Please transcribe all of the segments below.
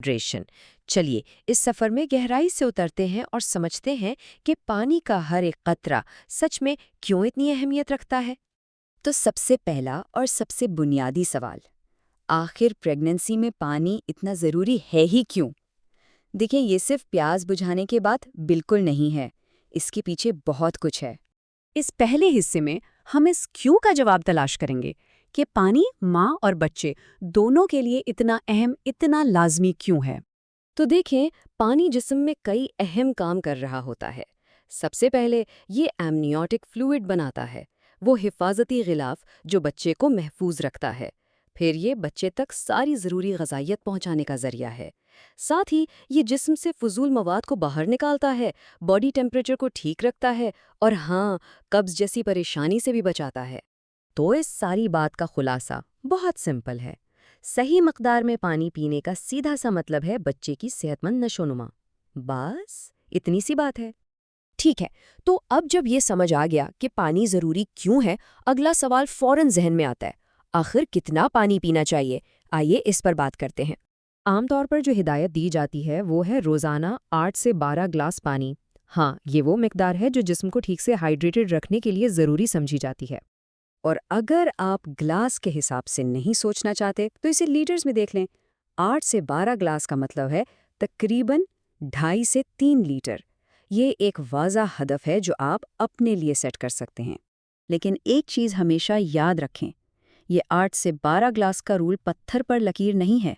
Hydration. چلیے اس سفر میں گہرائی سے اترتے ہیں اور سمجھتے ہیں کہ پانی کا ہر ایک قطرہ سچ میں کیوں اتنی اہمیت رکھتا ہے۔ تو سب سے پہلا اور سب سے بنیادی سوال، آخر پریگننسی میں پانی اتنا ضروری ہے ہی کیوں؟ دیکھیں، یہ صرف پیاس بجھانے کے بعد بالکل نہیں ہے، اس کے پیچھے بہت کچھ ہے۔ اس پہلے حصے میں ہم اس کیوں کا جواب تلاش کریں گے کہ پانی ماں اور بچے دونوں کے لیے اتنا اہم، اتنا لازمی کیوں ہے۔ تو دیکھیں، پانی جسم میں کئی اہم کام کر رہا ہوتا ہے۔ سب سے پہلے یہ ایمنیوٹک فلوئڈ بناتا ہے، وہ حفاظتی غلاف جو بچے کو محفوظ رکھتا ہے۔ پھر یہ بچے تک ساری ضروری غذائیت پہنچانے کا ذریعہ ہے۔ ساتھ ہی یہ جسم سے فضول مواد کو باہر نکالتا ہے، باڈی ٹیمپریچر کو ٹھیک رکھتا ہے اور قبض جیسی پریشانی سے بھی بچاتا ہے۔ تو اس ساری بات کا خلاصہ بہت سمپل ہے۔ صحیح مقدار میں پانی پینے کا سیدھا سا مطلب ہے بچے کی صحت مند نشوونما۔ بس اتنی سی بات ہے۔ ٹھیک ہے، تو اب جب یہ سمجھ آ گیا کہ پانی ضروری کیوں ہے، اگلا سوال فوراً ذہن میں آتا ہے، آخر کتنا پانی پینا چاہیے؟ آئیے اس پر بات کرتے ہیں۔ عام طور پر جو ہدایت دی جاتی ہے وہ ہے روزانہ 8 سے 12 گلاس پانی۔ یہ وہ مقدار ہے جو جسم کو ٹھیک سے ہائیڈریٹڈ رکھنے کے لیے ضروری سمجھی جاتی ہے۔ اور اگر آپ گلاس کے حساب سے نہیں سوچنا چاہتے تو اسے لیٹرز میں دیکھ لیں۔ 8 سے 12 گلاس کا مطلب ہے تقریباً 2.5 سے 3 لیٹر۔ یہ ایک واضح ہدف ہے جو آپ اپنے لیے سیٹ کر سکتے ہیں۔ لیکن ایک چیز ہمیشہ یاد رکھیں، یہ 8 سے 12 گلاس کا رول پتھر پر لکیر نہیں ہے۔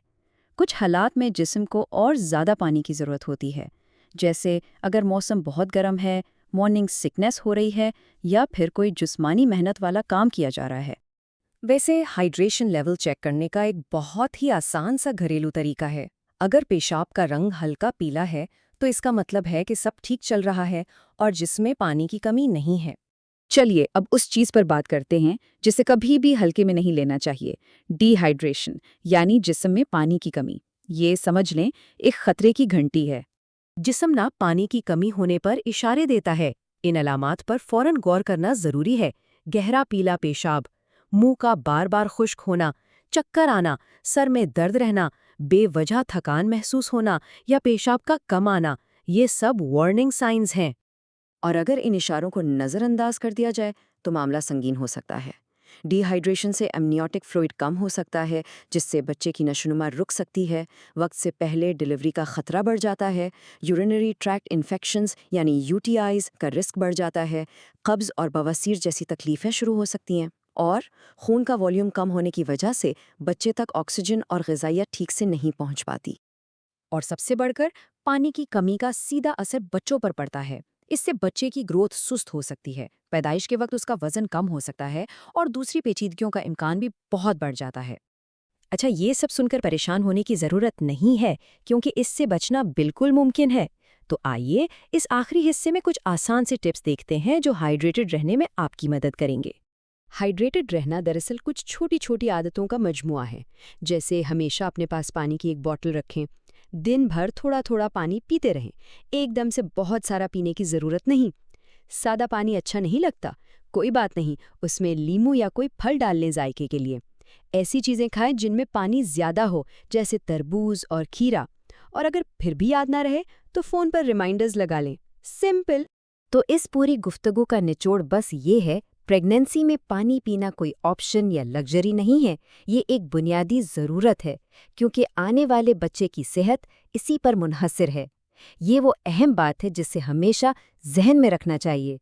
کچھ حالات میں جسم کو اور زیادہ پانی کی ضرورت ہوتی ہے، جیسے اگر موسم بہت گرم ہے، مارننگ سکنس ہو رہی ہے یا پھر کوئی جسمانی محنت والا کام کیا جا رہا ہے۔ ویسے ہائیڈریشن لیول چیک کرنے کا ایک بہت ہی آسان سا گھریلو طریقہ ہے۔ اگر پیشاب کا رنگ ہلکا پیلا ہے تو اس کا مطلب ہے کہ سب ٹھیک چل رہا ہے اور جسم میں پانی کی کمی نہیں ہے۔ چلیے اب اس چیز پر بات کرتے ہیں جسے کبھی بھی ہلکے میں نہیں لینا چاہیے، ڈی ہائیڈریشن، یعنی جسم میں پانی کی کمی۔ یہ سمجھ لیں ایک خطرے کی گھنٹی ہے۔ جسم نہ پانی کی کمی ہونے پر اشارے دیتا ہے۔ ان علامات پر فوراً غور کرنا ضروری ہے۔ گہرا پیلا پیشاب، منہ کا بار بار خشک ہونا، چکر آنا، سر میں درد رہنا، بے وجہ تھکان محسوس ہونا یا پیشاب کا کم آنا، یہ سب وارننگ سائنز ہیں۔ اور اگر ان اشاروں کو نظر انداز کر دیا جائے تو معاملہ سنگین ہو سکتا ہے۔ ڈی ہائیڈریشن سے ایمنیوٹک فلوئڈ کم ہو سکتا ہے، جس سے بچے کی نشوونما رک سکتی ہے، وقت سے پہلے ڈیلیوری کا خطرہ بڑھ جاتا ہے، یورینری ٹریکٹ انفیکشنز یعنی UTIs کا رسک بڑھ جاتا ہے، قبض اور بواسیر جیسی تکلیفیں شروع ہو سکتی ہیں، اور خون کا والیوم کم ہونے کی وجہ سے بچے تک آکسیجن اور غذائیت ٹھیک سے نہیں پہنچ پاتی۔ اور سب سے بڑھ کر پانی کی کمی کا سیدھا اثر بچوں پر پڑتا ہے۔ اس سے بچے کی گروتھ سست ہو سکتی ہے، پیدائش کے وقت اس کا وزن کم ہو سکتا ہے اور دوسری پیچیدگیوں کا امکان بھی بہت بڑھ جاتا ہے۔ اچھا، یہ سب سن کر پریشان ہونے کی ضرورت نہیں ہے، کیونکہ اس سے بچنا بالکل ممکن ہے۔ تو آئیے اس آخری حصے میں کچھ آسان سے ٹپس دیکھتے ہیں جو ہائیڈریٹڈ رہنے میں آپ کی مدد کریں گے۔ ہائیڈریٹڈ رہنا دراصل کچھ چھوٹی چھوٹی عادتوں کا مجموعہ ہے، جیسے ہمیشہ اپنے پاس پانی کی ایک بوتل رکھیں، دن بھر تھوڑا تھوڑا پانی پیتے رہیں، ایک دم سے بہت سارا پینے کی ضرورت نہیں۔ سادہ پانی اچھا نہیں لگتا، کوئی بات نہیں، اس میں لیمو یا کوئی پھل ڈال لیں ذائقے کے لیے۔ ایسی چیزیں کھائیں جن میں پانی زیادہ ہو، جیسے تربوز اور کھیرا۔ اور اگر پھر بھی یاد نہ رہے تو فون پر ریمائنڈرز لگا لیں، سمپل۔ تو اس پوری گفتگو کا نچوڑ بس یہ ہے، پریگننسی میں پانی پینا کوئی آپشن یا لگژری نہیں ہے، یہ ایک بنیادی ضرورت ہے، کیونکہ آنے والے بچے کی صحت اسی پر منحصر ہے۔ یہ وہ اہم بات ہے جسے ہمیشہ ذہن میں رکھنا چاہیے۔